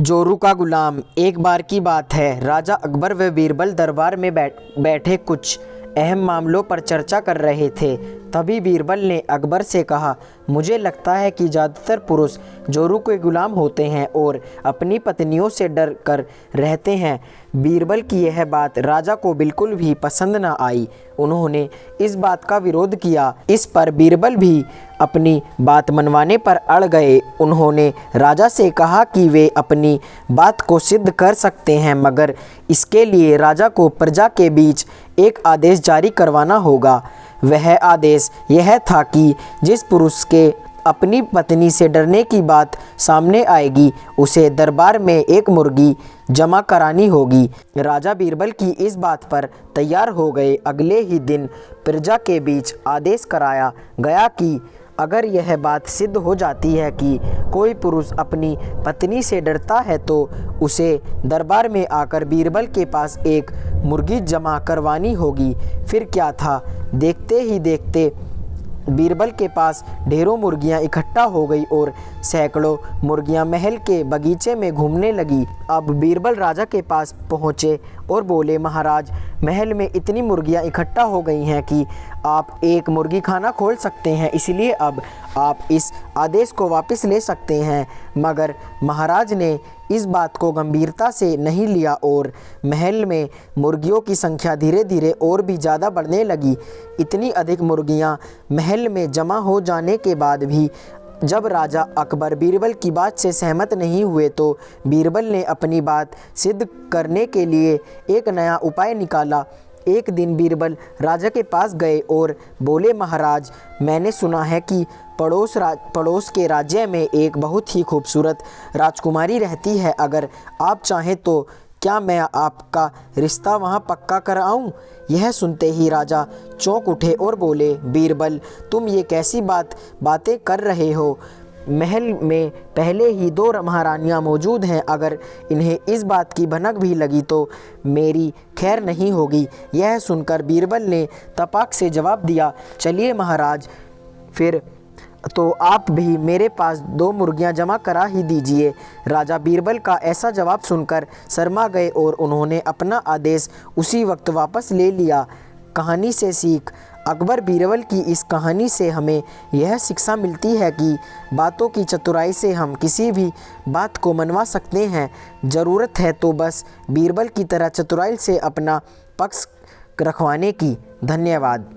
जोरू का गुलाम। एक बार की बात है, राजा अकबर व बीरबल दरबार में बैठे कुछ अहम मामलों पर चर्चा कर रहे थे। तभी बीरबल ने अकबर से कहा, मुझे लगता है कि ज़्यादातर पुरुष जोरू के गुलाम होते हैं और अपनी पत्नियों से डर कर रहते हैं। बीरबल की यह बात राजा को बिल्कुल भी पसंद न आई। उन्होंने इस बात का विरोध किया। इस पर बीरबल भी अपनी बात मनवाने पर अड़ गए। उन्होंने राजा से कहा कि वे अपनी बात को सिद्ध कर सकते हैं, मगर इसके लिए राजा को प्रजा के बीच एक आदेश जारी करवाना होगा। वह आदेश यह था कि जिस पुरुष के अपनी पत्नी से डरने की बात सामने आएगी, उसे दरबार में एक मुर्गी जमा करानी होगी। राजा बीरबल की इस बात पर तैयार हो गए। अगले ही दिन प्रजा के बीच आदेश कराया गया कि अगर यह बात सिद्ध हो जाती है कि कोई पुरुष अपनी पत्नी से डरता है, तो उसे दरबार में आकर बीरबल के पास एक मुर्गी जमा करवानी होगी। फिर क्या था, देखते ही देखते बीरबल के पास ढेरों मुर्गियां इकट्ठा हो गई और सैकड़ों मुर्गियां महल के बगीचे में घूमने लगी। अब बीरबल राजा के पास पहुंचे और बोले, महाराज, महल में इतनी मुर्गियां इकट्ठा हो गई हैं कि आप एक मुर्गी खाना खोल सकते हैं, इसलिए अब आप इस आदेश को वापस ले सकते हैं। मगर महाराज ने इस बात को गंभीरता से नहीं लिया और महल में मुर्गियों की संख्या धीरे धीरे और भी ज़्यादा बढ़ने लगी। इतनी अधिक मुर्गियां महल में जमा हो जाने के बाद भी जब राजा अकबर बीरबल की बात से सहमत नहीं हुए, तो बीरबल ने अपनी बात सिद्ध करने के लिए एक नया उपाय निकाला। एक दिन बीरबल राजा के पास गए और बोले, महाराज, मैंने सुना है कि पड़ोस के राज्य में एक बहुत ही खूबसूरत राजकुमारी रहती है। अगर आप चाहें तो क्या मैं आपका रिश्ता वहां पक्का कर आऊं? यह सुनते ही राजा चौंक उठे और बोले, बीरबल, तुम ये कैसी बातें कर रहे हो? महल में पहले ही 2 महारानियां मौजूद हैं। अगर इन्हें इस बात की भनक भी लगी तो मेरी खैर नहीं होगी। यह सुनकर बीरबल ने तपाक से जवाब दिया, चलिए महाराज, फिर तो आप भी मेरे पास 2 मुर्गियां जमा करा ही दीजिए। राजा बीरबल का ऐसा जवाब सुनकर शर्मा गए और उन्होंने अपना आदेश उसी वक्त वापस ले लिया। कहानी से सीख। अकबर बीरबल की इस कहानी से हमें यह शिक्षा मिलती है कि बातों की चतुराई से हम किसी भी बात को मनवा सकते हैं। ज़रूरत है तो बस बीरबल की तरह चतुराई से अपना पक्ष रखवाने की। धन्यवाद।